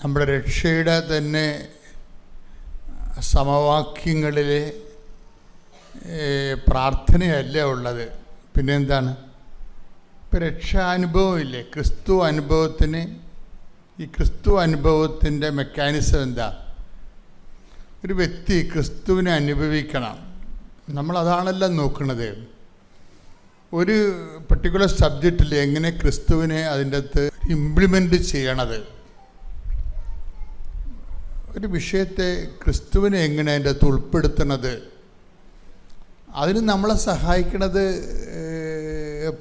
നമ്മുടെ രക്ഷയുടെ തന്നെ സമവാക്യങ്ങളിലെ പ്രാർത്ഥനയല്ല ഉള്ളത്. പിന്നെ എന്താണ്? ഇപ്പം രക്ഷാനുഭവമില്ലേ, ക്രിസ്തു അനുഭവത്തിന്. ഈ ക്രിസ്തു അനുഭവത്തിൻ്റെ മെക്കാനിസം എന്താ? ഒരു വ്യക്തി ക്രിസ്തുവിനെ അനുഭവിക്കണം. നമ്മളതാണല്ലോ നോക്കുന്നത്. ഒരു പർട്ടിക്കുലർ സബ്ജക്റ്റിൽ എങ്ങനെ ക്രിസ്തുവിനെ അതിൻ്റെ അകത്ത് ഇംപ്ലിമെൻ്റ് ചെയ്യണത്, ഒരു വിഷയത്തെ ക്രിസ്തുവിനെ എങ്ങനെ അതിൻ്റെ അകത്ത് ഉൾപ്പെടുത്തണത്, അതിന് നമ്മളെ സഹായിക്കുന്നത്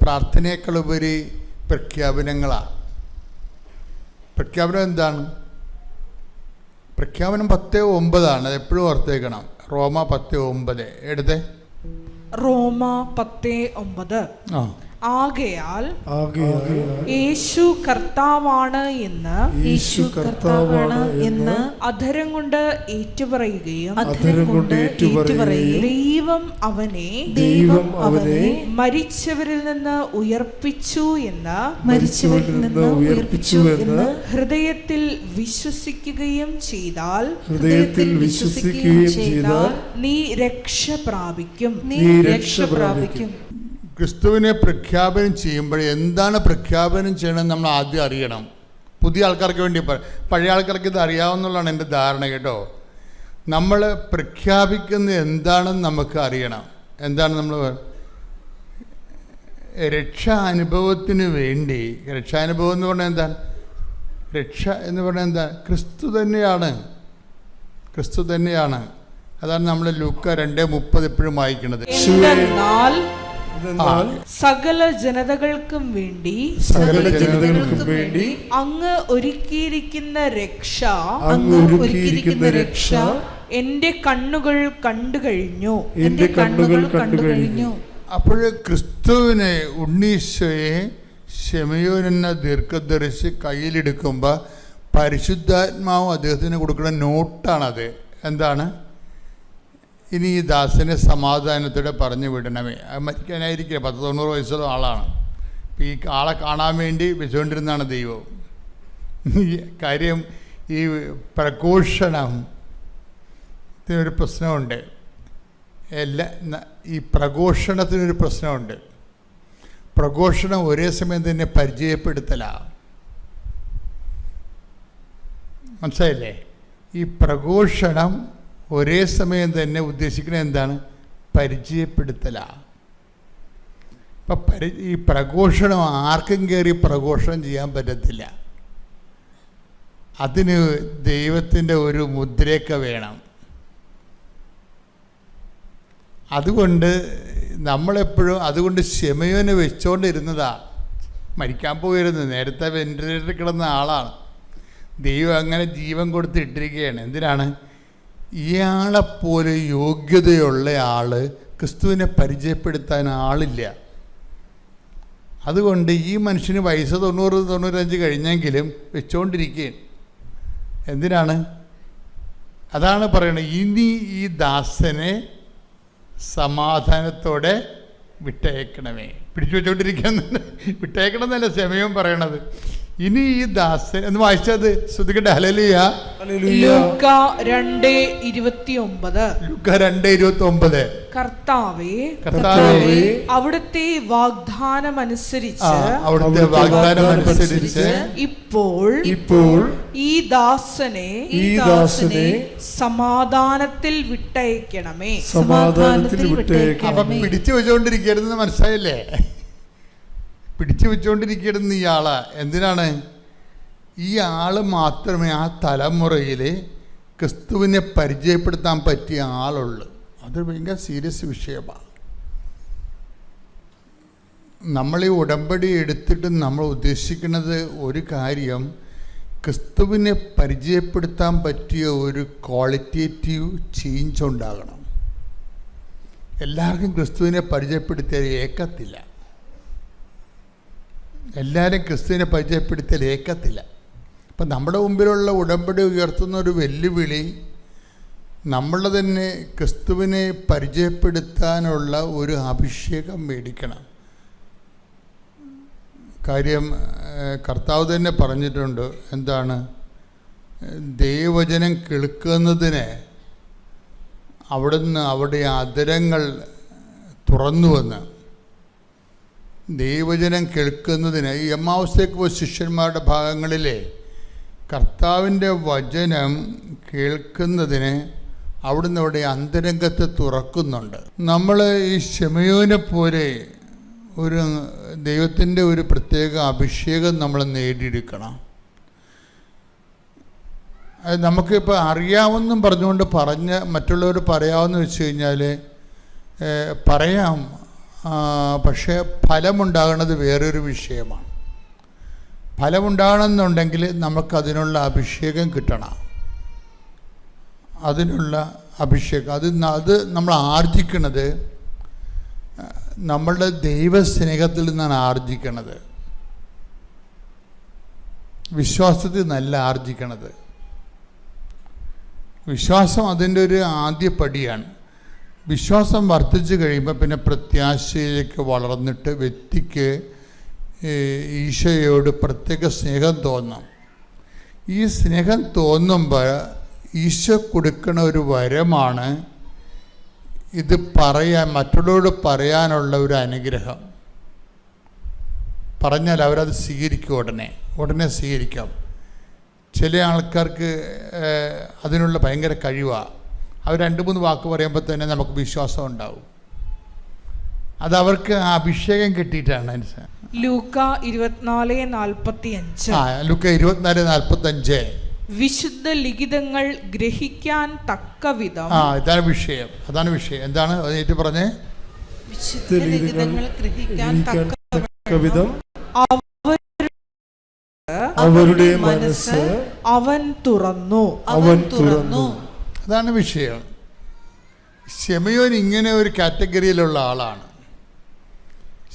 പ്രാർത്ഥനയേക്കാളുപരി പ്രഖ്യാപനങ്ങളാണ്. പ്രഖ്യാപനം എന്താണ്? പ്രഖ്യാപനം 10:9 അത് എപ്പോഴും ഓർത്തേക്കണം. റോമ 10:9 എടുത്തേ. റോമ 10:9. ആകയാൽ യേശു കർത്താവാണ് എന്ന് അധരം കൊണ്ട് ഏറ്റുപറയുകയും ദൈവം അവനെ മരിച്ചവരിൽ നിന്ന് ഉയർപ്പിച്ചു എന്ന് ഹൃദയത്തിൽ വിശ്വസിക്കുകയും ചെയ്താൽ നീ രക്ഷ പ്രാപിക്കും. ക്രിസ്തുവിനെ പ്രഖ്യാപനം ചെയ്യുമ്പോൾ എന്താണ് പ്രഖ്യാപനം ചെയ്യണമെന്ന് നമ്മൾ ആദ്യം അറിയണം. പുതിയ ആൾക്കാർക്ക് വേണ്ടി, പഴയ ആൾക്കാർക്ക് ഇത് അറിയാവുന്നതാണ് എൻ്റെ ധാരണ കേട്ടോ. നമ്മൾ പ്രഖ്യാപിക്കുന്നത് എന്താണെന്ന് നമുക്ക് അറിയണം. എന്താണ് നമ്മൾ രക്ഷാനുഭവത്തിന് വേണ്ടി? രക്ഷാനുഭവം എന്ന് പറഞ്ഞാൽ എന്താണ്? രക്ഷ എന്ന് പറഞ്ഞാൽ എന്താ? ക്രിസ്തു തന്നെയാണ്. അതാണ് നമ്മൾ ലൂക്ക 2:30 എപ്പോഴും വായിക്കുന്നത്. സകല ജനതകൾക്കും വേണ്ടി അങ്ങ് ഒരുക്കിയിരിക്കുന്ന രക്ഷ എന്റെ കണ്ണുകൾ കണ്ടു കഴിഞ്ഞു. അപ്പോൾ ക്രിസ്തുവിനെ, ഉണ്ണീശോയെ ശമയോൻ എന്ന ദീർഘദർശി കയ്യിലെടുക്കുമ്പോൾ പരിശുദ്ധാത്മാവ് അദ്ദേഹത്തിന് കൊടുക്കുന്ന നോട്ടാണത്. എന്താണ്? ഇനി ഈ ദാസനെ സമാധാനത്തോടെ പറഞ്ഞു വിടണമേ. മരിക്കാനായിരിക്കില്ല, 90 വയസ്സുള്ള ആളാണ്. ഈ ആളെ കാണാൻ വേണ്ടി വെച്ചുകൊണ്ടിരുന്നതാണ് ദൈവം. കാര്യം ഈ പ്രഘോഷണത്തിനൊരു പ്രശ്നമുണ്ട്. ഈ പ്രഘോഷണത്തിനൊരു പ്രശ്നമുണ്ട്. പ്രഘോഷണം ഒരേ സമയം തന്നെ പരിചയപ്പെടുത്തലാണ്. മനസ്സിലായില്ലേ? ഈ പ്രഘോഷണം ഒരേ സമയം തന്നെ ഉദ്ദേശിക്കുന്നത് എന്താണ്? പരിചയപ്പെടുത്തലാണ്. അപ്പം ഈ പ്രഘോഷണം ആർക്കും കയറി പ്രഘോഷണം ചെയ്യാൻ പറ്റത്തില്ല. അതിന് ദൈവത്തിൻ്റെ ഒരു മുദ്രയൊക്കെ വേണം. അതുകൊണ്ട് നമ്മളെപ്പോഴും അതുകൊണ്ട് ശമയോനെ വെച്ചുകൊണ്ടിരുന്നതാ. മരിക്കാൻ പോയിരുന്നു, നേരത്തെ വെന്റിലേറ്ററിൽ കിടന്ന ആളാണ്. ദൈവം അങ്ങനെ ജീവൻ കൊടുത്തിട്ടിരിക്കുകയാണ്. എന്തിനാണ്? ഇയാളെപ്പോലെ യോഗ്യതയുള്ള ആൾ ക്രിസ്തുവിനെ പരിചയപ്പെടുത്താൻ ആളില്ല. അതുകൊണ്ട് ഈ മനുഷ്യന് വയസ്സ് 90-95 കഴിഞ്ഞെങ്കിലും വെച്ചുകൊണ്ടിരിക്കുകയാണ്. എന്തിനാണ്? അതാണ് പറയണത്, ഇനി ഈ ദാസനെ സമാധാനത്തോടെ വിട്ടയക്കണമേ. പിടിച്ചു വിട്ടയക്കണം എന്നല്ല സമയം പറയണത്. ഇനി ഈ ദാസൻ എന്ന് വായിച്ചത് ശ്രദ്ധിക്കട്ടെ. ഹല്ലേലൂയ. ലൂക്ക 2:29. കർത്താവേ അവിടുത്തെ വാഗ്ദാനമനുസരിച്ച് ഇപ്പോൾ ഈ ദാസനെ സമാധാനത്തിൽ വിട്ടയക്കണമേ. അപ്പൊ പിടിച്ചു വെച്ചുകൊണ്ടിരിക്കരുതെന്ന് മനസ്സിലായില്ലേ? പിടിച്ചു വെച്ചുകൊണ്ടിരിക്കരുതെന്ന് ഇയാളാ. എന്തിനാണ്? ഈ ആള് മാത്രമേ ആ തലമുറയിൽ ക്രിസ്തുവിനെ പരിചയപ്പെടുത്താൻ പറ്റിയ ആളുള്ളൂ. അത് ഭയങ്കര സീരിയസ് വിഷയമാണ്. നമ്മൾ ഈ ഉടമ്പടി എടുത്തിട്ട് നമ്മൾ ഉദ്ദേശിക്കുന്നത് ഒരു കാര്യം, ക്രിസ്തുവിനെ പരിചയപ്പെടുത്താൻ പറ്റിയ ഒരു ക്വാളിറ്റേറ്റീവ് ചേഞ്ച് ഉണ്ടാകണം. എല്ലാവർക്കും ക്രിസ്തുവിനെ പരിചയപ്പെടുത്തിയാൽ ഏക്കത്തില്ല. എല്ലാവരും ക്രിസ്തുവിനെ പരിചയപ്പെടുത്തിയാൽ ഏക്കത്തില്ല. അപ്പം നമ്മുടെ മുമ്പിലുള്ള ഉടമ്പടി ഉയർത്തുന്ന ഒരു വെല്ലുവിളി, നമ്മൾ തന്നെ ക്രിസ്തുവിനെ പരിചയപ്പെടുത്താനുള്ള ഒരു അഭിഷേകം മേടിക്കണം. കാര്യം കർത്താവ് തന്നെ പറഞ്ഞിട്ടുണ്ട്. എന്താണ്? ദൈവവചനം കേൾക്കുന്നതിന് അവിടെ അധരങ്ങൾ തുറന്നുവന്ന് ദൈവവചനം കേൾക്കുന്നതിന് ഈ എമ്മാവസ്ഥയ്ക്ക് പോയ ശിഷ്യന്മാരുടെ ഭാഗങ്ങളിലെ കർത്താവിൻ്റെ വചനം കേൾക്കുന്നതിന് അവിടെ അന്തരംഗത്തെ തുറക്കുന്നുണ്ട്. നമ്മൾ ഈ ശിമയോനെ പോലെ ഒരു ദൈവത്തിൻ്റെ ഒരു പ്രത്യേക അഭിഷേകം നമ്മൾ നേടിയെടുക്കണം. അത് നമുക്കിപ്പോൾ അറിയാമെന്നും പറഞ്ഞുകൊണ്ട് മറ്റുള്ളവർ പറയാമെന്ന് വെച്ച് കഴിഞ്ഞാൽ പറയാം, പക്ഷേ ഫലമുണ്ടാകുന്നത് വേറൊരു വിഷയമാണ്. ഫലമുണ്ടാകണമെന്നുണ്ടെങ്കിൽ നമുക്കതിനുള്ള അഭിഷേകം കിട്ടണം. അതിനുള്ള അഭിഷേകം അത് നമ്മൾ ആർജിക്കണത് നമ്മളുടെ ദൈവസ്നേഹത്തിൽ നിന്നാണ് ആർജിക്കണത്, വിശ്വാസത്തിൽ നിന്നല്ല ആർജിക്കണത്. വിശ്വാസം അതിൻ്റെ ഒരു ആദ്യ പടിയാണ്. വിശ്വാസം വർദ്ധിച്ചു കഴിയുമ്പോൾ പിന്നെ പ്രത്യാശയിലേക്ക് വളർന്നിട്ട് വ്യക്തിക്ക് ഈശോയോട് പ്രത്യേക സ്നേഹം തോന്നും. ഈ സ്നേഹം തോന്നുമ്പോൾ ഈശോ കൊടുക്കുന്ന ഒരു വരമാണ് ഇത് മറ്റുള്ളവരോട് പറയാനുള്ള ഒരു അനുഗ്രഹം. പറഞ്ഞാൽ അവരത് സ്വീകരിക്കും, ഉടനെ സ്വീകരിക്കാം. ചില ആൾക്കാർക്ക് അതിനുള്ള ഭയങ്കര കഴിവാണ്. അവർ 2-3 വാക്ക് പറയുമ്പോൾ തന്നെ നമുക്ക് വിശ്വാസം ഉണ്ടാവും. അതവർക്ക് ആ അഭിഷേകം കിട്ടിയിട്ടാണ്. ലൂക്ക 24:45. ലൂക്ക 24:45. വിശുദ്ധ ലിഖിതങ്ങൾ ഗ്രഹിക്കാൻ തക്കവിധം. ഇതാണ് വിഷയം. എന്താണ് അതിനേറ്റ് പറഞ്ഞേ? വിശുദ്ധ ലിഖിതങ്ങൾ ഗ്രഹിക്കാൻ തക്കവിധം അവരുടെ മനസ്സ് അവൻ തുറന്നു. അതാണ് വിഷയം. ശിമയോൻ ഇങ്ങനെ ഒരു കാറ്റഗറിയിലുള്ള ആളാണ്.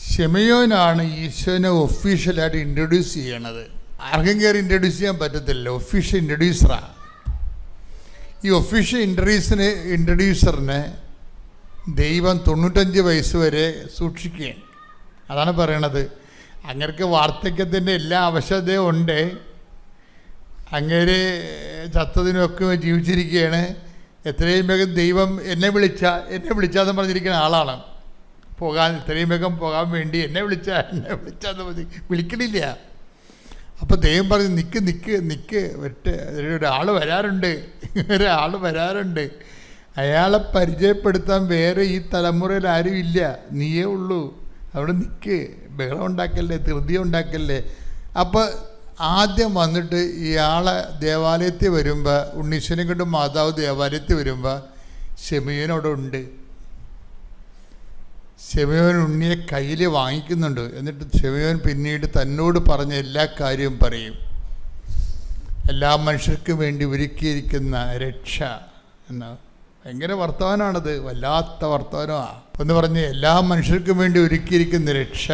ശിമയോനാണ് ഈശോനെ ഒഫീഷ്യലായിട്ട് ഇൻട്രൊഡ്യൂസ് ചെയ്യണത്. ആർക്കും കയറി ഇൻട്രൊഡ്യൂസ് ചെയ്യാൻ പറ്റത്തില്ല. ഒഫീഷ്യൽ ഇൻട്രൊഡ്യൂസറാണ്. ഈ ഒഫീഷ്യൽ ഇൻട്രൊഡ്യൂസറിനെ ദൈവം 95 വയസ്സ് വരെ സൂക്ഷിക്കുകയാണ്. അതാണ് പറയണത്. അങ്ങേർക്ക് വാർദ്ധക്യത്തിൻ്റെ എല്ലാ ആവശ്യതയും ഉണ്ട്. അങ്ങേര് ചത്തതിനൊക്കെ ജീവിച്ചിരിക്കുകയാണ്. എത്രയും വേഗം ദൈവം എന്നെ വിളിച്ചാന്ന് പറഞ്ഞിരിക്കുന്ന ആളാണ്. എത്രയും വേഗം പോകാൻ വേണ്ടി എന്നെ വിളിച്ചാന്ന് മതി, വിളിക്കണില്ല. അപ്പോൾ ദൈവം പറഞ്ഞു, നിൽക്ക് ഒരാൾ വരാറുണ്ട്. അയാളെ പരിചയപ്പെടുത്താൻ വേറെ ഈ തലമുറയിൽ ആരും ഇല്ല, നീയേ ഉള്ളൂ. അവിടെ നിൽക്ക്, ബഹളം ഉണ്ടാക്കല്ലേ, ധൃതി ഉണ്ടാക്കല്ലേ. അപ്പോൾ ആദ്യം വന്നിട്ട് ഇയാളെ ദേവാലയത്തിൽ വരുമ്പോൾ, ഉണ്ണീശ്വരനെ കൊണ്ട് മാതാവ് ദേവാലയത്തിൽ വരുമ്പോൾ ശിമയോൻ അവിടെ ഉണ്ട്. ശിമയോൻ ഉണ്ണിയെ കയ്യിൽ വാങ്ങിക്കുന്നുണ്ട്. എന്നിട്ട് ശിമയോൻ പിന്നീട് തന്നോട് പറഞ്ഞ എല്ലാ കാര്യവും പറയും. എല്ലാ മനുഷ്യർക്കും വേണ്ടി ഒരുക്കിയിരിക്കുന്ന രക്ഷ എന്ന ഭയങ്കര വർത്തമാനമാണത്. വല്ലാത്ത വർത്തമാനമാണ്. എന്ന് പറഞ്ഞ് എല്ലാ മനുഷ്യർക്കും വേണ്ടി ഒരുക്കിയിരിക്കുന്ന രക്ഷ.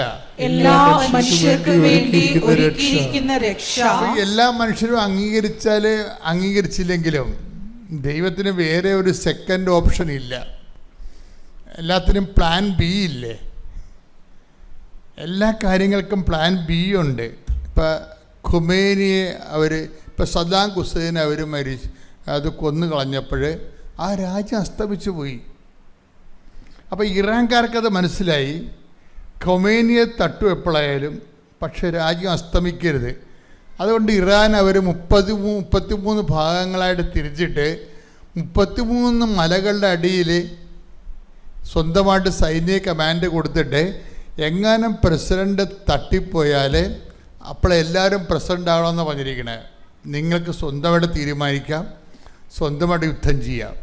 എല്ലാ മനുഷ്യരും അംഗീകരിച്ചില്ലെങ്കിലും ദൈവത്തിന് വേറെ ഒരു സെക്കൻഡ് ഓപ്ഷൻ ഇല്ല. എല്ലാത്തിനും പ്ലാൻ ബി ഇല്ലേ? എല്ലാ കാര്യങ്ങൾക്കും പ്ലാൻ ബി ഉണ്ട്. ഇപ്പം ഖുമേനിയെ സദ്ദാം ഹുസൈനെ അത് കൊന്നു കളഞ്ഞപ്പോൾ ആ രാജ്യം അസ്തമിച്ചു പോയി. അപ്പോൾ ഇറാൻകാർക്കത് മനസ്സിലായി, ഖൊമേനിയെ തട്ടു എപ്പോഴായാലും, പക്ഷേ രാജ്യം അസ്തമിക്കരുത്. അതുകൊണ്ട് ഇറാൻ അവർ 33 ഭാഗങ്ങളായിട്ട് തിരിച്ചിട്ട് 33 മലകളുടെ അടിയിൽ സ്വന്തമായിട്ട് സൈനിക കമാൻഡ് കൊടുത്തിട്ട് എങ്ങാനും പ്രസിഡൻ്റ് തട്ടിപ്പോയാൽ അപ്പോഴെല്ലാവരും പ്രസിഡൻ്റ് ആകണമെന്ന് പറഞ്ഞിരിക്കണേ. നിങ്ങൾക്ക് സ്വന്തമായിട്ട് തീരുമാനിക്കാം, സ്വന്തമായിട്ട് യുദ്ധം ചെയ്യാം.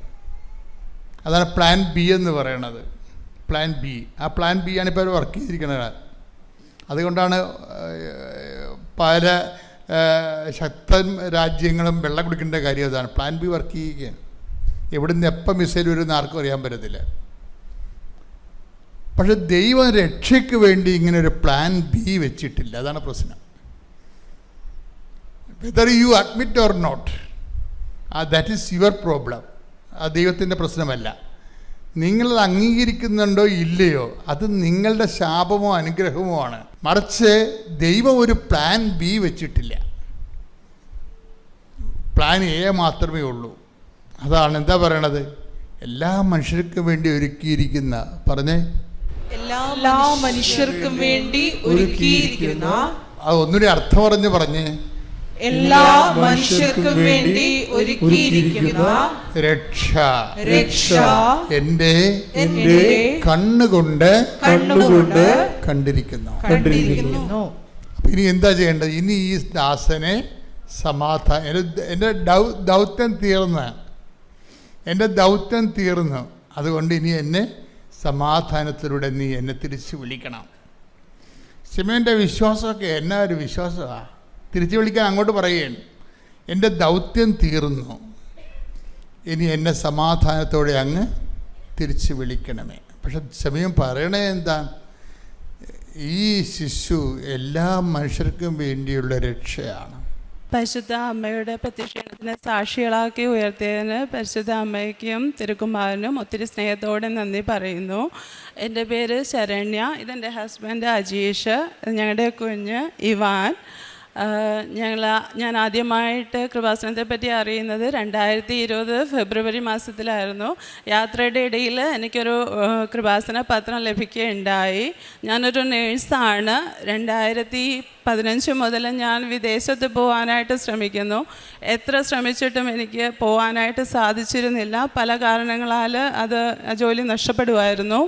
അതാണ് പ്ലാൻ ബി എന്ന് പറയണത്. Plan B. ആ പ്ലാൻ ബി ആണ് ഇപ്പോൾ അവർ വർക്ക് ചെയ്തിരിക്കുന്നത്. അതുകൊണ്ടാണ് പല ശക്തൻ രാജ്യങ്ങളും വെള്ളം കുടിക്കേണ്ട കാര്യം അതാണ്. പ്ലാൻ ബി വർക്ക് ചെയ്യുകയാണ്. എവിടുന്ന് എപ്പം മിസൈൽ വരുമെന്ന് ആർക്കും അറിയാൻ പറ്റത്തില്ല. പക്ഷെ ദൈവം രക്ഷയ്ക്ക് വേണ്ടി ഇങ്ങനെ ഒരു പ്ലാൻ ബി വെച്ചിട്ടില്ല. അതാണ് പ്രശ്നം. Whether you admit or not, that is your problem. ആ ദൈവത്തിൻ്റെ പ്രശ്നമല്ല. നിങ്ങളത് അംഗീകരിക്കുന്നുണ്ടോ ഇല്ലയോ, അത് നിങ്ങളുടെ ശാപമോ അനുഗ്രഹമോ ആണ്. മറിച്ച് ദൈവം ഒരു പ്ലാൻ ബി വെച്ചിട്ടില്ല. പ്ലാൻ എ മാത്രമേ ഉള്ളൂ. അതാണ് എന്താ പറയണത്, എല്ലാ മനുഷ്യർക്കും വേണ്ടി ഒരുക്കിയിരിക്കുന്ന, പറഞ്ഞേ, എല്ലാ മനുഷ്യർക്കും വേണ്ടി ഒരുക്കിയിരിക്കുന്ന, അത് ഒന്നുകൂടി അർത്ഥം പറഞ്ഞേ, എല്ലാ മനുഷ്യർക്കും വേണ്ടി ഒരുക്കിയിരിക്കുന്ന രക്ഷ എന്റെ കണ്ണുകൊണ്ട് കണ്ടിരിക്കുന്നു. ഇനി എന്താ ചെയ്യേണ്ടത്? ഇനി ഈ ദാസനെ എൻ്റെ ദൗത്യം തീർന്നു. അതുകൊണ്ട് ഇനി എന്നെ സമാധാനത്തിലൂടെ നീ എന്നെ തിരിച്ചു വിളിക്കണം. ശിമോൻ്റെ വിശ്വാസമൊക്കെ എന്നാ ഒരു വിശ്വാസമാണ്. തിരിച്ചു വിളിക്കാൻ അങ്ങോട്ട് പറയുകയാണ്, എൻ്റെ ദൗത്യം തീർന്നു, ഇനി എന്നെ സമാധാനത്തോടെ അങ്ങ് തിരിച്ചു വിളിക്കണമേ. പക്ഷെ ശിമോൻ പറയണേ എന്താ, ഈ ശിശു എല്ലാ മനുഷ്യർക്കും വേണ്ടിയുള്ള രക്ഷയാണ്. പരിശുദ്ധ അമ്മയുടെ പ്രത്യക്ഷണത്തിന് സാക്ഷികളാക്കി ഉയർത്തിയതിന് പരിശുദ്ധ അമ്മയ്ക്കും തിരുക്കുമാരനും ഒത്തിരി സ്നേഹത്തോടെ നന്ദി പറയുന്നു. എൻ്റെ പേര് ശരണ്യ, ഇതെൻ്റെ ഹസ്ബൻഡ് അജീഷ്, ഞങ്ങളുടെ കുഞ്ഞ് ഇവാൻ. ഞാൻ ആദ്യമായിട്ട് കൃപാസനത്തെ പറ്റി അറിയുന്നത് 2020 ഫെബ്രുവരി മാസത്തിലായിരുന്നു. യാത്രയുടെ ഇടയിൽ എനിക്കൊരു കൃപാസന പത്രം ലഭിക്കുകയുണ്ടായി. ഞാനൊരു നേഴ്സാണ്. 2015 മുതൽ ഞാൻ വിദേശത്ത് പോകാനായിട്ട് ശ്രമിക്കുന്നു. എത്ര ശ്രമിച്ചിട്ടും എനിക്ക് പോകാനായിട്ട് സാധിച്ചിരുന്നില്ല. പല കാരണങ്ങളാൽ അത് ജോലി നഷ്ടപ്പെടുമായിരുന്നു.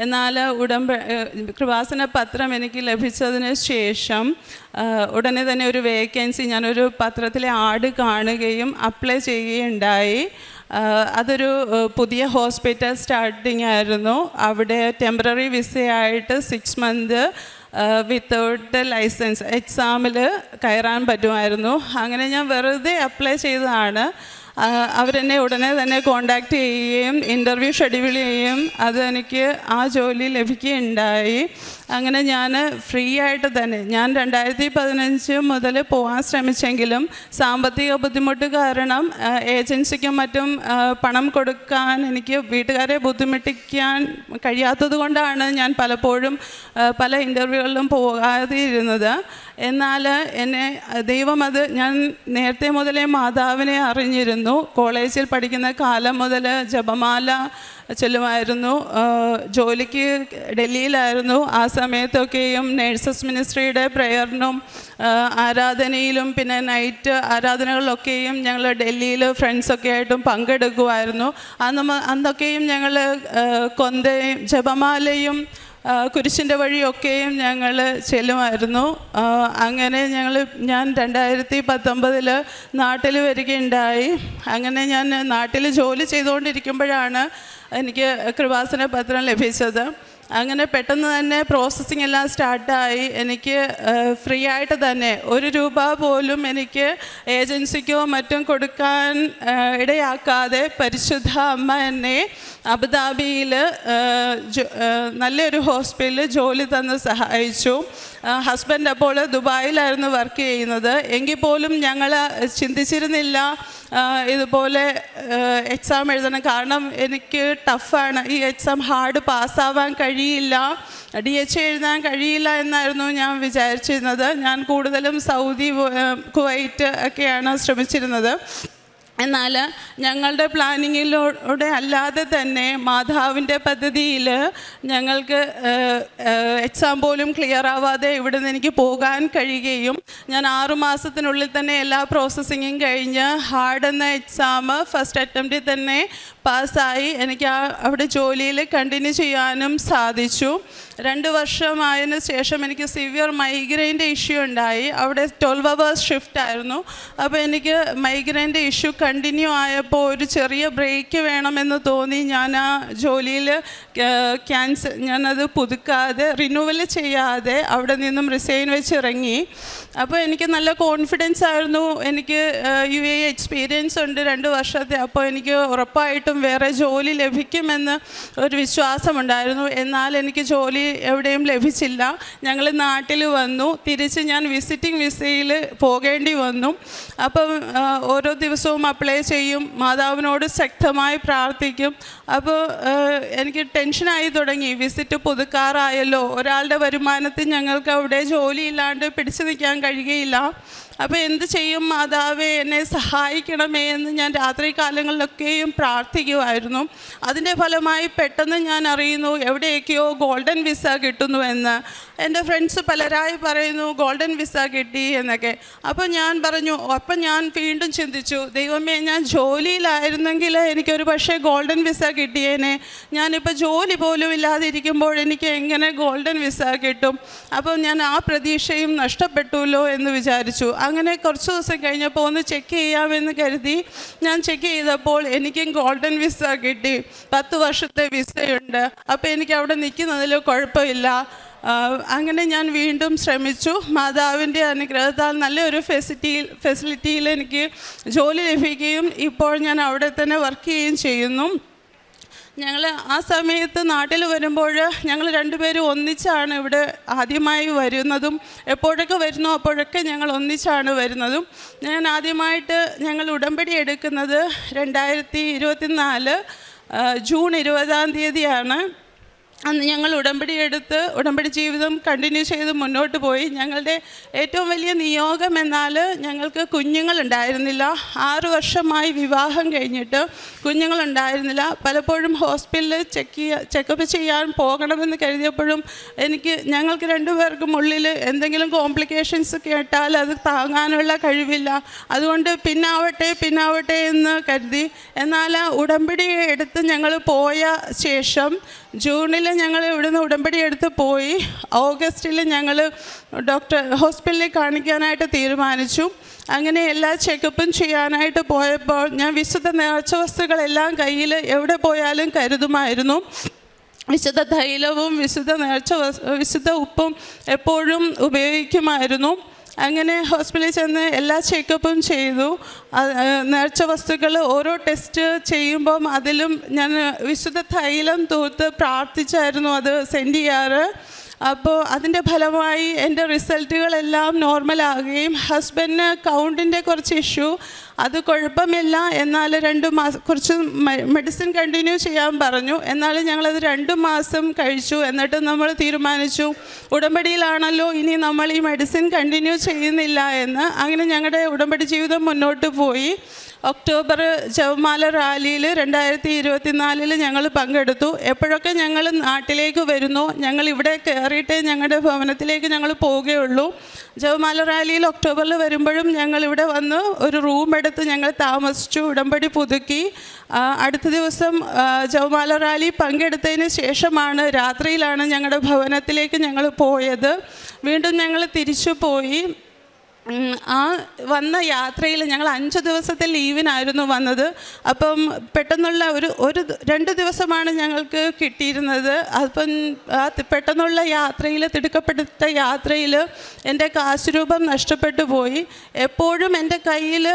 എന്നാൽ കൃപാസന പത്രം എനിക്ക് ലഭിച്ചതിന് ശേഷം ഉടനെ തന്നെ ഒരു വേക്കൻസി ഞാനൊരു പത്രത്തിലെ ആഡ് കാണുകയും അപ്ലൈ ചെയ്യുകയുണ്ടായി. അതൊരു പുതിയ ഹോസ്പിറ്റൽ സ്റ്റാർട്ടിംഗ് ആയിരുന്നു. അവിടെ ടെമ്പററി വിസയായിട്ട് 6 മന്ത് വിത്തൗട്ട് ലൈസൻസ് എക്സാമിൽ കയറാൻ പറ്റുമായിരുന്നു. അങ്ങനെ ഞാൻ വെറുതെ അപ്ലൈ ചെയ്തതാണ്. അവരെന്നെ ഉടനെ തന്നെ കോണ്ടാക്ട് ചെയ്യുകയും ഇൻ്റർവ്യൂ ഷെഡ്യൂൾ ചെയ്യുകയും അത് എനിക്ക് ആ ജോലി ലഭിക്കുകയുണ്ടായി. അങ്ങനെ ഞാൻ ഫ്രീ ആയിട്ട് തന്നെ, ഞാൻ 2015 മുതൽ പോകാൻ ശ്രമിച്ചെങ്കിലും സാമ്പത്തിക ബുദ്ധിമുട്ട് കാരണം ഏജൻസിക്കും മറ്റും പണം കൊടുക്കാൻ എനിക്ക് വീട്ടുകാരെ ബുദ്ധിമുട്ടിക്കാൻ കഴിയാത്തത് കൊണ്ടാണ് ഞാൻ പലപ്പോഴും പല ഇൻ്റർവ്യൂകളിലും പോകാതെ ഇരുന്നത്. എന്നാൽ എന്നെ ദൈവം അത്, ഞാൻ നേരത്തെ മുതലേ മാതാവിനെ അറിഞ്ഞിരുന്നു. കോളേജിൽ പഠിക്കുന്ന കാലം മുതൽ ജപമാല ചൊല്ലുമായിരുന്നു. ജോലിക്ക് ഡൽഹിയിലായിരുന്നു. ആ സമയത്തൊക്കെയും നേഴ്സസ് മിനിസ്ട്രിയുടെ പ്രയറിനും ആരാധനയിലും പിന്നെ നൈറ്റ് ആരാധനകളിലൊക്കെയും ഞങ്ങൾ ഡൽഹിയിൽ ഫ്രണ്ട്സൊക്കെ ആയിട്ടും പങ്കെടുക്കുമായിരുന്നു. അന്നൊക്കെയും ഞങ്ങൾ കൊന്തയും ജപമാലയും കുരിശിൻ്റെ വഴിയൊക്കെയും ഞങ്ങൾ ചെല്ലുമായിരുന്നു. അങ്ങനെ ഞാൻ 2019 നാട്ടിൽ വരികയുണ്ടായി. അങ്ങനെ ഞാൻ നാട്ടിൽ ജോലി ചെയ്തുകൊണ്ടിരിക്കുമ്പോഴാണ് എനിക്ക് കൃപാസന പത്രം ലഭിച്ചത്. അങ്ങനെ പെട്ടെന്ന് തന്നെ പ്രോസസ്സിംഗ് എല്ലാം സ്റ്റാർട്ടായി. എനിക്ക് ഫ്രീ ആയിട്ട് തന്നെ 1 രൂപ പോലും എനിക്ക് ഏജൻസിക്കോ മറ്റും കൊടുക്കാൻ ഇടയാക്കാതെ പരിശുദ്ധ അമ്മ എന്നെ അബുദാബിയിൽ നല്ലൊരു ഹോസ്പിറ്റലിൽ ജോലി തന്ന് സഹായിച്ചു. ഹസ്ബൻഡ് അപ്പോൾ ദുബായിലായിരുന്നു വർക്ക് ചെയ്യുന്നത്. എങ്കിൽ പോലും ഞങ്ങൾ ചിന്തിച്ചിരുന്നില്ല ഇതുപോലെ എക്സാം എഴുതണം. കാരണം എനിക്ക് ടഫാണ്, ഈ എക്സാം ഹാർഡ് പാസ്സാവാൻ കഴിയില്ല, DH എഴുതാൻ കഴിയില്ല എന്നായിരുന്നു ഞാൻ വിചാരിച്ചിരുന്നത്. ഞാൻ കൂടുതലും സൗദി, കുവൈറ്റ് ഒക്കെയാണ് ശ്രമിച്ചിരുന്നത്. എന്നാൽ ഞങ്ങളുടെ പ്ലാനിങ്ങിലൂടെ അല്ലാതെ തന്നെ മാതാവിൻ്റെ പദ്ധതിയിൽ ഞങ്ങൾക്ക് എക്സാം പോലും ക്ലിയർ ആവാതെ ഇവിടെ നിന്ന് എനിക്ക് പോകാൻ കഴിയുകയും ഞാൻ 6 മാസത്തിനുള്ളിൽ തന്നെ എല്ലാ പ്രോസസ്സിങ്ങും കഴിഞ്ഞ് ഹാർഡ് എന്ന എക്സാം ഫസ്റ്റ് അറ്റംപ്റ്റിൽ തന്നെ പാസ്സായി. എനിക്ക് അവിടെ ജോലിയിൽ കണ്ടിന്യൂ ചെയ്യാനും സാധിച്ചു. 2 വർഷമായതിനു ശേഷം എനിക്ക് സിവിയർ മൈഗ്രെയിൻ്റെ ഇഷ്യൂ ഉണ്ടായി. അവിടെ 12 hours ഷിഫ്റ്റ് ആയിരുന്നു. അപ്പോൾ എനിക്ക് മൈഗ്രെയിൻ്റെ ഇഷ്യൂ കണ്ടിന്യൂ ആയപ്പോൾ ഒരു ചെറിയ ബ്രേക്ക് വേണമെന്ന് തോന്നി. ഞാൻ ആ ജോലിയിൽ ഞാനത് പുതുക്കാതെ റിന്യൂവൽ ചെയ്യാതെ അവിടെ നിന്നും റിസൈൻ വെച്ച് ഇറങ്ങി. അപ്പോൾ എനിക്ക് നല്ല കോൺഫിഡൻസ് ആയിരുന്നു. എനിക്ക് UAE എക്സ്പീരിയൻസ് ഉണ്ട് 2 വർഷത്തെ. അപ്പോൾ എനിക്ക് ഉറപ്പായിട്ടും വേറെ ജോലി ലഭിക്കുമെന്ന് ഒരു വിശ്വാസമുണ്ടായിരുന്നു. എന്നാൽ എനിക്ക് ജോലി എവിടെയും ലഭിച്ചില്ല. ഞങ്ങൾ നാട്ടിൽ വന്നു. തിരിച്ച് ഞാൻ വിസിറ്റിംഗ് വിസയിൽ പോകേണ്ടി വന്നു. അപ്പം ഓരോ ദിവസവും അപ്ലൈ ചെയ്യും, മാതാവിനോട് ശക്തമായി പ്രാർത്ഥിക്കും. അപ്പോൾ എനിക്ക് ടെൻഷനായി തുടങ്ങി. വിസിറ്റ് പുതുക്കാറായല്ലോ, ഒരാളുടെ വരുമാനത്തിൽ ഞങ്ങൾക്ക് അവിടെ ജോലിയില്ലാണ്ട് പിടിച്ചു നിൽക്കാൻ കഴിയുകയില്ല. അപ്പോൾ എന്ത് ചെയ്യും മാതാവേ, എന്നെ സഹായിക്കണമേ എന്ന് ഞാൻ രാത്രി കാലങ്ങളിലൊക്കെയും പ്രാർത്ഥിക്കുമായിരുന്നു. അതിൻ്റെ ഫലമായി പെട്ടെന്ന് ഞാൻ അറിയുന്നു എവിടെയൊക്കെയോ ഗോൾഡൻ വിസ കിട്ടുന്നുവെന്ന്. എൻ്റെ ഫ്രണ്ട്സ് പലരായി പറയുന്നു ഗോൾഡൻ വിസ കിട്ടി എന്നൊക്കെ. അപ്പോൾ ഞാൻ പറഞ്ഞു, അപ്പം ഞാൻ വീണ്ടും ചിന്തിച്ചു, ദൈവമേ, ഞാൻ ജോലിയിലായിരുന്നെങ്കിൽ എനിക്കൊരു പക്ഷേ ഗോൾഡൻ വിസ കിട്ടിയേനെ. ഞാനിപ്പോൾ ജോലി പോലും ഇല്ലാതിരിക്കുമ്പോൾ എനിക്ക് എങ്ങനെ ഗോൾഡൻ വിസ കിട്ടും? അപ്പോൾ ഞാൻ ആ പ്രതീക്ഷയും നഷ്ടപ്പെട്ടുല്ലോ എന്ന് വിചാരിച്ചു. അങ്ങനെ കുറച്ച് ദിവസം കഴിഞ്ഞപ്പോൾ ഒന്ന് ചെക്ക് ചെയ്യാമെന്ന് കരുതി ഞാൻ ചെക്ക് ചെയ്തപ്പോൾ എനിക്കും ഗോൾഡൻ വിസ കിട്ടി. 10 വർഷത്തെ വിസയുണ്ട്. അപ്പോൾ എനിക്ക് അവിടെ നിൽക്കുന്നതിൽ കുഴപ്പമില്ല. അങ്ങനെ ഞാൻ വീണ്ടും ശ്രമിച്ചു. മാതാവിൻ്റെ അനുഗ്രഹത്താൽ നല്ലൊരു ഫെസിലിറ്റിയിൽ എനിക്ക് ജോലി ലഭിക്കുകയും ഇപ്പോൾ ഞാൻ അവിടെ തന്നെ വർക്ക് ചെയ്യുകയും ചെയ്യുന്നു. ഞങ്ങൾ ആ സമയത്ത് നാട്ടിൽ വരുമ്പോൾ ഞങ്ങൾ രണ്ടുപേരും ഒന്നിച്ചാണ് ഇവിടെ ആദ്യമായി വരുന്നതും. എപ്പോഴൊക്കെ വരുന്നോ അപ്പോഴൊക്കെ ഞങ്ങൾ ഒന്നിച്ചാണ് വരുന്നതും. ഞാൻ ആദ്യമായിട്ട് ഞങ്ങൾ ഉടമ്പടി എടുക്കുന്നത് 2024 ജൂൺ 20 അന്ന് ഞങ്ങൾ ഉടമ്പടി എടുത്ത് ഉടമ്പടി ജീവിതം കണ്ടിന്യൂ ചെയ്ത് മുന്നോട്ട് പോയി. ഞങ്ങളുടെ ഏറ്റവും വലിയ നിയോഗം എന്നാൽ ഞങ്ങൾക്ക് കുഞ്ഞുങ്ങളുണ്ടായിരുന്നില്ല. 6 വർഷമായി വിവാഹം കഴിഞ്ഞിട്ട് കുഞ്ഞുങ്ങളുണ്ടായിരുന്നില്ല. പലപ്പോഴും ഹോസ്പിറ്റലിൽ ചെക്കപ്പ് ചെയ്യാൻ പോകണമെന്ന് കരുതിയപ്പോഴും ഞങ്ങൾക്ക് രണ്ടുപേർക്കും ഉള്ളിൽ എന്തെങ്കിലും കോംപ്ലിക്കേഷൻസ് കേട്ടാൽ അത് താങ്ങാനുള്ള കഴിവില്ല. അതുകൊണ്ട് പിന്നാവട്ടെ എന്ന് കരുതി. എന്നാൽ ഉടമ്പടി എടുത്ത് ഞങ്ങൾ പോയ ശേഷം ജൂണിൽ ഞങ്ങൾ ഇവിടുന്ന് ഉടമ്പടി എടുത്ത് പോയി. ഓഗസ്റ്റിൽ ഞങ്ങൾ ഹോസ്പിറ്റലിൽ കാണിക്കാനായിട്ട് തീരുമാനിച്ചു. അങ്ങനെ എല്ലാ ചെക്കപ്പും ചെയ്യാനായിട്ട് പോയപ്പോൾ ഞാൻ വിശുദ്ധ നേർച്ച വസ്തുക്കളെല്ലാം കയ്യിൽ എവിടെ പോയാലും കരുതുമായിരുന്നു. വിശുദ്ധ തൈലവും വിശുദ്ധ ഉപ്പും എപ്പോഴും ഉപയോഗിക്കുമായിരുന്നു. അങ്ങനെ ഹോസ്പിറ്റലിൽ ചെന്ന് എല്ലാ ചെക്കപ്പും ചെയ്തു. നേർച്ച വസ്തുക്കൾ ഓരോ ടെസ്റ്റ് ചെയ്യുമ്പം അതിലും ഞാൻ വിശുദ്ധ തൈലം തൂത്ത് പ്രാർത്ഥിച്ചായിരുന്നു അത് സെൻഡ് ചെയ്യാറ്. അപ്പോൾ അതിൻ്റെ ഫലമായി എൻ്റെ റിസൾട്ടുകളെല്ലാം നോർമലാകുകയും ഹസ്ബൻഡിന് കൗണ്ടിൻ്റെ കുറച്ച് ഇഷ്യൂ, അത് കുഴപ്പമില്ല, എന്നാൽ 2 മാസം കുറച്ച് മെഡിസിൻ കണ്ടിന്യൂ ചെയ്യാൻ പറഞ്ഞു. എന്നാലും ഞങ്ങളത് 2 മാസം കഴിച്ചു. എന്നിട്ട് നമ്മൾ തീരുമാനിച്ചു ഉടമ്പടിയിലാണല്ലോ, ഇനി നമ്മൾ ഈ മെഡിസിൻ കണ്ടിന്യൂ ചെയ്യുന്നില്ല എന്ന്. അങ്ങനെ ഞങ്ങളുടെ ഉടമ്പടി ജീവിതം മുന്നോട്ട് പോയി. ഒക്ടോബർ ജപമാല റാലിയിൽ 2024 ഞങ്ങൾ പങ്കെടുത്തു. എപ്പോഴൊക്കെ ഞങ്ങൾ നാട്ടിലേക്ക് വരുന്നു, ഞങ്ങൾ ഇവിടെ കയറിയിട്ടേ ഞങ്ങളുടെ ഭവനത്തിലേക്ക് ഞങ്ങൾ പോവുകയുള്ളൂ. ജപമാല റാലിയിൽ ഒക്ടോബറിൽ വരുമ്പോഴും ഞങ്ങൾ ഇവിടെ വന്ന് ഒരു റൂം എടുത്ത് ഞങ്ങൾ താമസിച്ചു, ഉടമ്പടി പുതുക്കി. അടുത്ത ദിവസം ജപമാല റാലി പങ്കെടുത്തതിന് ശേഷമാണ് രാത്രിയിലാണ് ഞങ്ങളുടെ ഭവനത്തിലേക്ക് ഞങ്ങൾ പോയത്. വീണ്ടും ഞങ്ങൾ തിരിച്ചു പോയി. ആ വന്ന യാത്രയിൽ ഞങ്ങൾ 5 ദിവസത്തെ ലീവിനായിരുന്നു വന്നത്. അപ്പം പെട്ടെന്നുള്ള ഒരു 2 ദിവസമാണ് ഞങ്ങൾക്ക് കിട്ടിയിരുന്നത്. അപ്പം ആ പെട്ടെന്നുള്ള യാത്രയിൽ, തിടുക്കപ്പെട്ട യാത്രയിൽ എൻ്റെ കാശ് രൂപം നഷ്ടപ്പെട്ടു പോയി. എപ്പോഴും എൻ്റെ കയ്യിൽ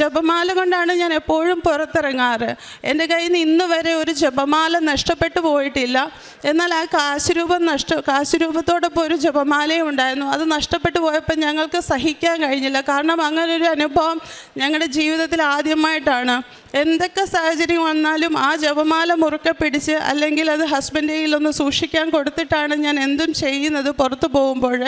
ജപമാല കൊണ്ടാണ് ഞാൻ എപ്പോഴും പുറത്തിറങ്ങാറ്. എൻ്റെ കയ്യിൽ നിന്ന് ഇന്ന് വരെ ഒരു ജപമാല നഷ്ടപ്പെട്ടു പോയിട്ടില്ല. എന്നാൽ ആ കാശ് രൂപത്തോടൊപ്പം ഒരു ജപമാലയും ഉണ്ടായിരുന്നു. അത് നഷ്ടപ്പെട്ടു പോയപ്പോൾ ഞങ്ങൾക്ക് സഹിക്കാൻ കഴിഞ്ഞില്ല. കാരണം അങ്ങനൊരു അനുഭവം ഞങ്ങളുടെ ജീവിതത്തിൽ ആദ്യമായിട്ടാണ്. എന്തൊക്കെ സാഹചര്യം വന്നാലും ആ ജപമാല മുറുക്കെ പിടിച്ച്, അല്ലെങ്കിൽ അത് ഹസ്ബൻഡ് കയ്യിലൊന്ന് സൂക്ഷിക്കാൻ കൊടുത്തിട്ടാണ് ഞാൻ എന്തും ചെയ്യുന്നത് പുറത്തു പോകുമ്പോൾ.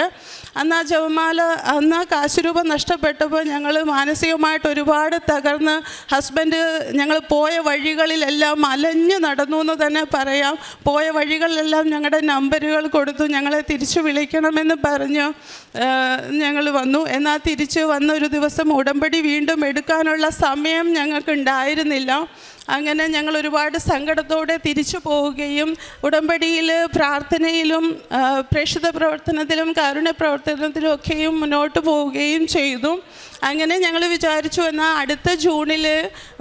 അന്ന് ആ കാശുരൂപം നഷ്ടപ്പെട്ടപ്പോൾ ഞങ്ങൾ മാനസികമായിട്ട് ഒരുപാട് തകർന്ന്, ഹസ്ബൻഡ് ഞങ്ങൾ പോയ വഴികളിലെല്ലാം അലഞ്ഞു നടന്നു എന്ന് തന്നെ പറയാം. പോയ വഴികളിലെല്ലാം ഞങ്ങളുടെ നമ്പറുകൾ കൊടുത്തു, ഞങ്ങളെ തിരിച്ചു വിളിക്കണമെന്ന് പറഞ്ഞു ഞങ്ങൾ വന്നു. എന്നാൽ തിരിച്ച് വന്നൊരു ദിവസം ഉടമ്പടി വീണ്ടും എടുക്കാനുള്ള സമയം ഞങ്ങൾക്ക് ഉണ്ടായിരുന്നില്ല. അങ്ങനെ ഞങ്ങൾ ഒരുപാട് സങ്കടത്തോടെ തിരിച്ചു പോവുകയും ഉടമ്പടിയിൽ പ്രാർത്ഥനയിലും പ്രേക്ഷിത പ്രവർത്തനത്തിലും കാരുണ്യ പ്രവർത്തനത്തിലും ഒക്കെയും മുന്നോട്ട് പോവുകയും ചെയ്തു. അങ്ങനെ ഞങ്ങൾ വിചാരിച്ചു എന്നാൽ അടുത്ത ജൂണിൽ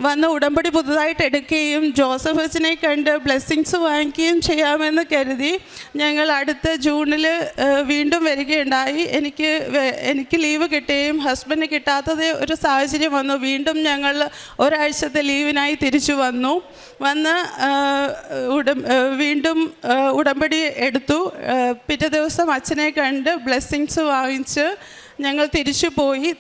വന്ന് ഉടമ്പടി പുതുതായിട്ട് എടുക്കുകയും ജോസഫ് അച്ഛനെ കണ്ട് ബ്ലെസ്സിങ്സ് വാങ്ങിക്കുകയും ചെയ്യാമെന്ന് കരുതി ഞങ്ങൾ അടുത്ത ജൂണിൽ വീണ്ടും വരികയുണ്ടായി. എനിക്ക് ലീവ് കിട്ടുകയും ഹസ്ബൻഡിന് കിട്ടാത്തത് ഒരു സാഹചര്യം വന്നു. വീണ്ടും ഞങ്ങൾ ഒരാഴ്ചത്തെ ലീവിനായി തിരിച്ചു വന്ന് വീണ്ടും ഉടമ്പടി എടുത്തു. പിറ്റേ ദിവസം അച്ഛനെ കണ്ട് ബ്ലെസ്സിങ്സ് വാങ്ങിച്ച് ഞങ്ങൾ തിരിച്ചു പോയി.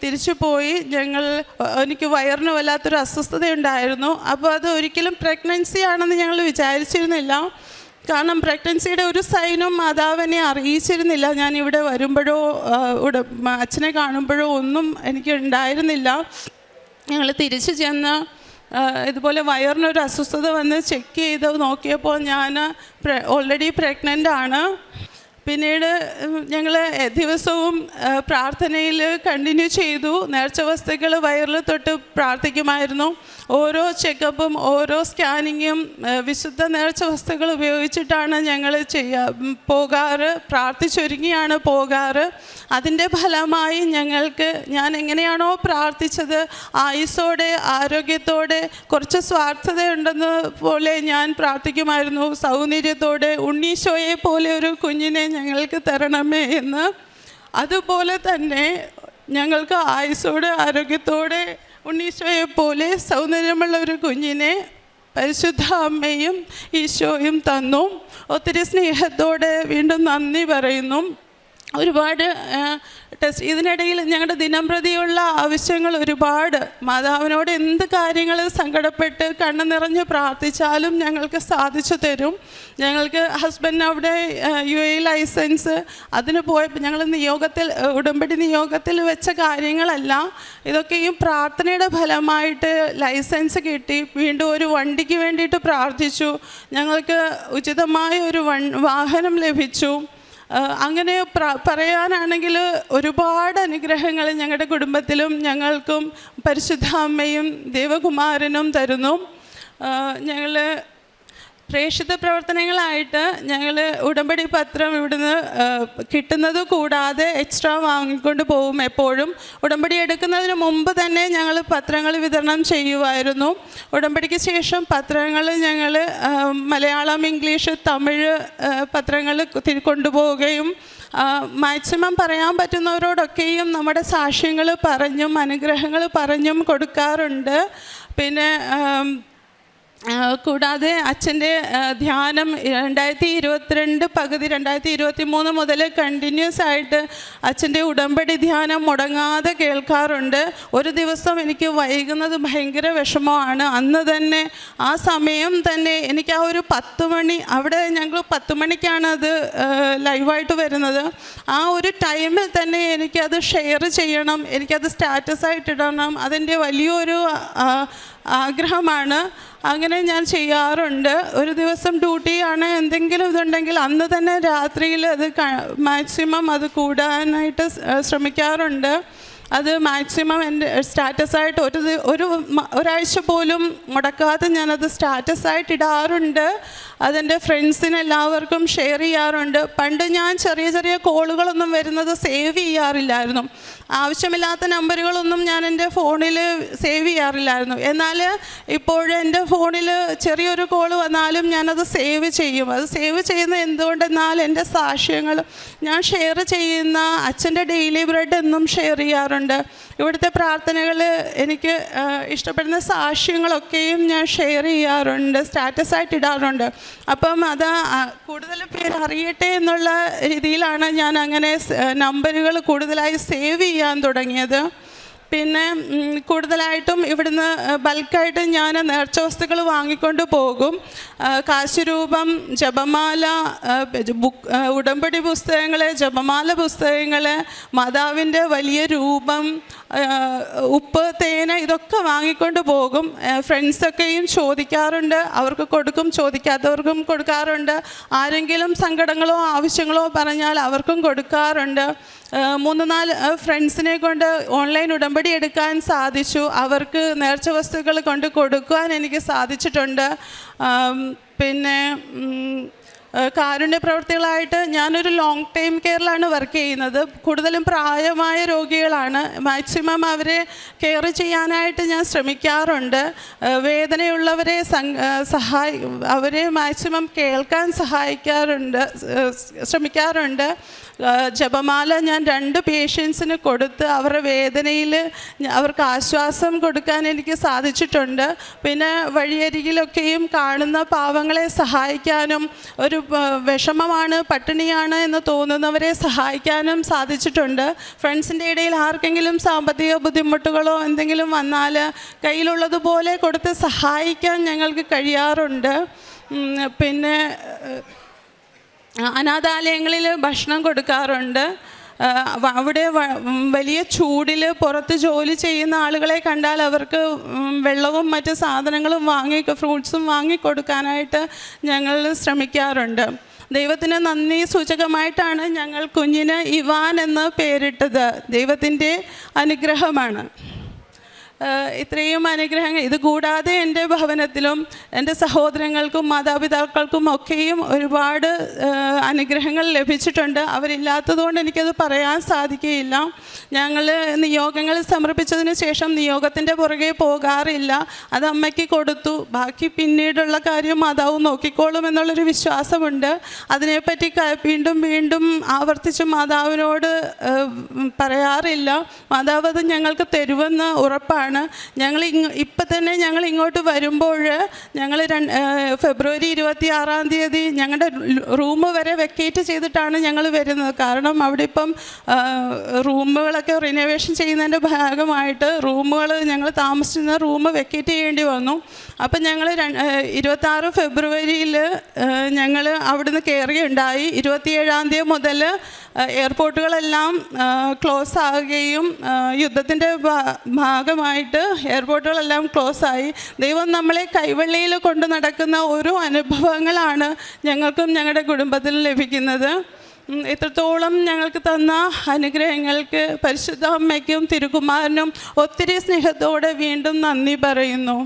എനിക്ക് വയറിന് വല്ലാത്തൊരു അസ്വസ്ഥതയുണ്ടായിരുന്നു. അപ്പോൾ അത് ഒരിക്കലും പ്രഗ്നൻസി ആണെന്ന് ഞങ്ങൾ വിചാരിച്ചിരുന്നില്ല. കാരണം പ്രഗ്നൻസിയുടെ ഒരു സൈനും മാതാവിനെ അറിയിച്ചിരുന്നില്ല. ഞാൻ ഇവിടെ വരുമ്പോഴോ അച്ഛനെ കാണുമ്പോഴോ ഒന്നും എനിക്ക് ഉണ്ടായിരുന്നില്ല. ഞങ്ങൾ തിരിച്ചു ചെന്ന് ഇതുപോലെ വയറിനൊരു അസ്വസ്ഥത വന്ന് ചെക്ക് ചെയ്ത് നോക്കിയപ്പോൾ ഞാൻ ഓൾറെഡി പ്രഗ്നൻ്റ് ആണ്. പിന്നീട് ഞങ്ങൾ ദിവസവും പ്രാർത്ഥനയിൽ കണ്ടിന്യൂ ചെയ്തു. നേർച്ച വസ്തുക്കൾ വയറിൽ തൊട്ട് പ്രാർത്ഥിക്കുമായിരുന്നു. ഓരോ ചെക്കപ്പും ഓരോ സ്കാനിങ്ങും വിശുദ്ധ നേർച്ച വസ്തുക്കൾ ഉപയോഗിച്ചിട്ടാണ് ഞങ്ങൾ പോകാറ്. പ്രാർത്ഥിച്ചൊരുങ്ങിയാണ് പോകാറ്. അതിൻ്റെ ഫലമായി ഞങ്ങൾക്ക് ഞാൻ എങ്ങനെയാണോ പ്രാർത്ഥിച്ചത് ആയുസ്സോടെ ആരോഗ്യത്തോടെ കുറച്ച് സ്വാർത്ഥതയുണ്ടെന്ന് പോലെ ഞാൻ പ്രാർത്ഥിക്കുമായിരുന്നു. സൗന്ദര്യത്തോടെ ഉണ്ണീശോയെ പോലെ ഒരു കുഞ്ഞിനെ ഞങ്ങൾക്ക് തരണമേ എന്ന്. അതുപോലെ തന്നെ ഞങ്ങൾക്ക് ആയുസ്സോടെ ആരോഗ്യത്തോടെ ഉണ്ണീശോയെ പോലെ സൗന്ദര്യമുള്ള ഒരു കുഞ്ഞിനെ പരിശുദ്ധ അമ്മയും ഈശോയും തന്നു. ഒത്തിരി സ്നേഹത്തോടെ വീണ്ടും നന്ദി പറയുന്നു. ഒരുപാട് ടെസ്റ്റ് ഇതിനിടയിൽ ഞങ്ങളുടെ ദിനംപ്രതിയുള്ള ആവശ്യങ്ങൾ ഒരുപാട്. മാതാവിനോട് എന്ത് കാര്യങ്ങൾ സങ്കടപ്പെട്ട് കണ്ണു നിറഞ്ഞ് പ്രാർത്ഥിച്ചാലും ഞങ്ങൾക്ക് സാധിച്ചു തരും. ഞങ്ങൾക്ക് ഹസ്ബൻഡ് അവിടെ UAE ലൈസൻസ് അതിന് പോയപ്പോൾ ഞങ്ങൾ ഉടമ്പടി നിയോഗത്തിൽ വെച്ച കാര്യങ്ങളല്ല. ഇതൊക്കെയും പ്രാർത്ഥനയുടെ ഫലമായിട്ട് ലൈസൻസ് കിട്ടി. വീണ്ടും ഒരു വണ്ടിക്ക് വേണ്ടിയിട്ട് പ്രാർത്ഥിച്ചു. ഞങ്ങൾക്ക് ഉചിതമായ ഒരു വാഹനം ലഭിച്ചു. അങ്ങനെ പറയാനാണെങ്കിൽ ഒരുപാട് അനുഗ്രഹങ്ങൾ ഞങ്ങളുടെ കുടുംബത്തിലും ഞങ്ങൾക്കും പരിശുദ്ധ അമ്മയും ദേവകുമാരനും തരുന്നു. ഞങ്ങൾ പ്രേക്ഷിത പ്രവർത്തനങ്ങളായിട്ട് ഞങ്ങൾ ഉടമ്പടി പത്രം ഇവിടുന്ന് കിട്ടുന്നത് കൂടാതെ എക്സ്ട്രാ വാങ്ങിക്കൊണ്ട് പോകും. എപ്പോഴും ഉടമ്പടി എടുക്കുന്നതിന് മുമ്പ് തന്നെ ഞങ്ങൾ പത്രങ്ങൾ വിതരണം ചെയ്യുമായിരുന്നു. ഉടമ്പടിക്ക് ശേഷം പത്രങ്ങൾ ഞങ്ങൾ മലയാളം, ഇംഗ്ലീഷ്, തമിഴ് പത്രങ്ങൾ കൊണ്ടുപോവുകയും മാക്സിമം പറയാൻ പറ്റുന്നവരോടൊക്കെയും നമ്മുടെ സാക്ഷ്യങ്ങൾ പറഞ്ഞും അനുഗ്രഹങ്ങൾ പറഞ്ഞും കൊടുക്കാറുണ്ട്. പിന്നെ കൂടാതെ അച്ഛൻ്റെ ധ്യാനം 2022 പകുതി 2023 മുതൽ കണ്ടിന്യൂസ് ആയിട്ട് അച്ഛൻ്റെ ഉടമ്പടി ധ്യാനം മുടങ്ങാതെ കേൾക്കാറുണ്ട്. ഒരു ദിവസം എനിക്ക് വൈകുന്നത് ഭയങ്കര വിഷമമാണ്. അന്ന് തന്നെ ആ സമയം തന്നെ എനിക്ക് ആ ഒരു 10 മണി, അവിടെ ഞങ്ങൾ 10 മണിക്കാണ് അത് ലൈവായിട്ട് വരുന്നത്. ആ ഒരു ടൈമിൽ തന്നെ എനിക്കത് ഷെയർ ചെയ്യണം, എനിക്കത് സ്റ്റാറ്റസായിട്ടിടണം. അതിൻ്റെ വലിയൊരു ആഗ്രഹമാണ്. അങ്ങനെ ഞാൻ ചെയ്യാറുണ്ട്. ഒരു ദിവസം ഡ്യൂട്ടിയാണ് എന്തെങ്കിലും ഇതുണ്ടെങ്കിൽ അന്ന് തന്നെ രാത്രിയിൽ അത് മാക്സിമം അത് കൂടാനായിട്ട് ശ്രമിക്കാറുണ്ട്. അത് മാക്സിമം എൻ്റെ സ്റ്റാറ്റസായിട്ട് ഒരാഴ്ച പോലും മുടക്കാതെ ഞാനത് സ്റ്റാറ്റസായിട്ട് ഇടാറുണ്ട്. അതെൻ്റെ ഫ്രണ്ട്സിനെല്ലാവർക്കും ഷെയർ ചെയ്യാറുണ്ട്. പണ്ട് ഞാൻ ചെറിയ കോളുകളൊന്നും വരുന്നത് സേവ് ചെയ്യാറില്ലായിരുന്നു. ആവശ്യമില്ലാത്ത നമ്പറുകളൊന്നും ഞാൻ എൻ്റെ ഫോണിൽ സേവ് ചെയ്യാറില്ലായിരുന്നു. എന്നാൽ ഇപ്പോഴെൻ്റെ ഫോണിൽ ചെറിയൊരു കോൾ വന്നാലും ഞാനത് സേവ് ചെയ്യും. അത് സേവ് ചെയ്യുന്നത് എന്തുകൊണ്ടെന്നാൽ എൻ്റെ സാക്ഷ്യങ്ങൾ ഞാൻ ഷെയർ ചെയ്യുന്ന അച്ഛൻ്റെ ഡെയിലി ബ്രെഡ് എന്നും ഷെയർ ചെയ്യാറുണ്ട്. ഇവിടുത്തെ പ്രാർത്ഥനകൾ എനിക്ക് ഇഷ്ടപ്പെടുന്ന സാക്ഷ്യങ്ങളൊക്കെയും ഞാൻ ഷെയർ ചെയ്യാറുണ്ട്, സ്റ്റാറ്റസായിട്ട് ഇടാറുണ്ട്. അപ്പം അത് കൂടുതൽ പേര് അറിയട്ടെ എന്നുള്ള രീതിയിലാണ് ഞാൻ അങ്ങനെ നമ്പറുകൾ കൂടുതലായി സേവ് ചെയ്യാൻ തുടങ്ങിയത്. പിന്നെ കൂടുതലായിട്ടും ഇവിടുന്ന് ബൾക്കായിട്ട് ഞാൻ നേർച്ച വസ്തുക്കൾ വാങ്ങിക്കൊണ്ട് പോകും. കാശുരൂപം, ജപമാല, ഉടമ്പടി പുസ്തകങ്ങൾ, ജപമാല പുസ്തകങ്ങൾ, മാതാവിൻ്റെ വലിയ രൂപം, ഉപ്പ്, തേന, ഇതൊക്കെ വാങ്ങിക്കൊണ്ട് പോകും. ഫ്രണ്ട്സൊക്കെയും ചോദിക്കാറുണ്ട്, അവർക്ക് കൊടുക്കും, ചോദിക്കാത്തവർക്കും കൊടുക്കാറുണ്ട്. ആരെങ്കിലും സങ്കടങ്ങളോ ആവശ്യങ്ങളോ പറഞ്ഞാൽ അവർക്കും കൊടുക്കാറുണ്ട്. 3-4 ഫ്രണ്ട്സിനെ കൊണ്ട് ഓൺലൈൻ ഉടമ്പടി എടുക്കാൻ സാധിച്ചു. അവർക്ക് നേർച്ച വസ്തുക്കൾ കൊണ്ട് കൊടുക്കുവാൻ എനിക്ക് സാധിച്ചിട്ടുണ്ട്. പിന്നെ കാരുണ്യ പ്രവർത്തികളായിട്ട് ഞാനൊരു ലോങ് ടൈം കെയറിലാണ് വർക്ക് ചെയ്യുന്നത്. കൂടുതലും പ്രായമായ രോഗികളാണ്. മാക്സിമം അവരെ കെയർ ചെയ്യാനായിട്ട് ഞാൻ ശ്രമിക്കാറുണ്ട്. വേദനയുള്ളവരെ അവരെ മാക്സിമം കേൾക്കാൻ ശ്രമിക്കാറുണ്ട്. ജപമാല ഞാൻ 2 പേഷ്യൻസിന് കൊടുത്ത് അവരുടെ വേദനയിൽ അവർക്ക് ആശ്വാസം കൊടുക്കാൻ എനിക്ക് സാധിച്ചിട്ടുണ്ട്. പിന്നെ വഴിയരികിലൊക്കെയും കാണുന്ന പാവങ്ങളെ സഹായിക്കാനും, ഒരു വിഷമമാണ്, പട്ടിണിയാണ് എന്ന് തോന്നുന്നവരെ സഹായിക്കാനും സാധിച്ചിട്ടുണ്ട്. ഫ്രണ്ട്സിൻ്റെ ഇടയിൽ ആർക്കെങ്കിലും സാമ്പത്തിക ബുദ്ധിമുട്ടുകളോ എന്തെങ്കിലും വന്നാൽ കയ്യിലുള്ളതുപോലെ കൊടുത്ത് സഹായിക്കാൻ ഞങ്ങൾക്ക് കഴിയാറുണ്ട്. പിന്നെ അനാഥാലയങ്ങളിൽ ഭക്ഷണം കൊടുക്കാറുണ്ട്. അവിടെ വലിയ ചൂടിൽ പുറത്ത് ജോലി ചെയ്യുന്ന ആളുകളെ കണ്ടാൽ അവർക്ക് വെള്ളവും മറ്റ് സാധനങ്ങളും ഫ്രൂട്ട്സും വാങ്ങിക്കൊടുക്കാനായിട്ട് ഞങ്ങൾ ശ്രമിക്കാറുണ്ട്. ദൈവത്തിന് നന്ദി സൂചകമായിട്ടാണ് ഞങ്ങൾ കുഞ്ഞിന് ഇവാൻ എന്ന് പേരിട്ടത്. ദൈവത്തിൻ്റെ അനുഗ്രഹമാണ്. ഇത്രയും അനുഗ്രഹങ്ങൾ ഇത് കൂടാതെ എൻ്റെ ഭവനത്തിലും എൻ്റെ സഹോദരങ്ങൾക്കും മാതാപിതാക്കൾക്കും ഒക്കെയും ഒരുപാട് അനുഗ്രഹങ്ങൾ ലഭിച്ചിട്ടുണ്ട്. അവരില്ലാത്തതുകൊണ്ട് എനിക്കത് പറയാൻ സാധിക്കുകയില്ല. ഞങ്ങൾ നിയോഗങ്ങൾ സമർപ്പിച്ചതിന് ശേഷം നിയോഗത്തിൻ്റെ പുറകെ പോകാറില്ല. അത് അമ്മയ്ക്ക് കൊടുത്തു, ബാക്കി പിന്നീടുള്ള കാര്യം മാതാവ് നോക്കിക്കോളും എന്നുള്ളൊരു വിശ്വാസമുണ്ട്. അതിനെപ്പറ്റി വീണ്ടും വീണ്ടും ആവർത്തിച്ച് മാതാവിനോട് പറയാറില്ല. മാതാവ് അത് ഞങ്ങൾക്ക് തരുമെന്ന് ഉറപ്പാണ്. ഞങ്ങൾ ഇപ്പം തന്നെ ഞങ്ങൾ ഇങ്ങോട്ട് വരുമ്പോൾ ഞങ്ങൾ ഫെബ്രുവരി 26 ഞങ്ങളുടെ റൂം വരെ വെക്കേറ്റ് ചെയ്തിട്ടാണ് ഞങ്ങൾ വരുന്നത്. കാരണം അവിടെ ഇപ്പം റൂമുകളൊക്കെ റിനോവേഷൻ ചെയ്യുന്നതിൻ്റെ ഭാഗമായിട്ട് ഞങ്ങൾ താമസിച്ചിരുന്ന റൂം വെക്കേറ്റ് ചെയ്യേണ്ടി വന്നു. അപ്പം ഞങ്ങൾ 26 ഫെബ്രുവരിയിൽ ഞങ്ങൾ അവിടുന്ന് കയറുകയുണ്ടായി. 27 മുതൽ എയർപോർട്ടുകളെല്ലാം ക്ലോസ് ആകുകയും യുദ്ധത്തിൻ്റെ ഭാഗമായിട്ട് എയർപോർട്ടുകളെല്ലാം ക്ലോസായി. ദൈവം നമ്മളെ കൈവെള്ളിയിൽ കൊണ്ട് നടക്കുന്ന ഓരോ അനുഭവങ്ങളാണ് ഞങ്ങൾക്കും ഞങ്ങളുടെ കുടുംബത്തിനും ലഭിക്കുന്നത്. ഇത്രത്തോളം ഞങ്ങൾക്ക് തന്ന അനുഗ്രഹങ്ങൾക്ക് പരിശുദ്ധ അമ്മയ്ക്കും തിരുകുമാരനും ഒത്തിരി സ്നേഹത്തോടെ വീണ്ടും നന്ദി പറയുന്നു.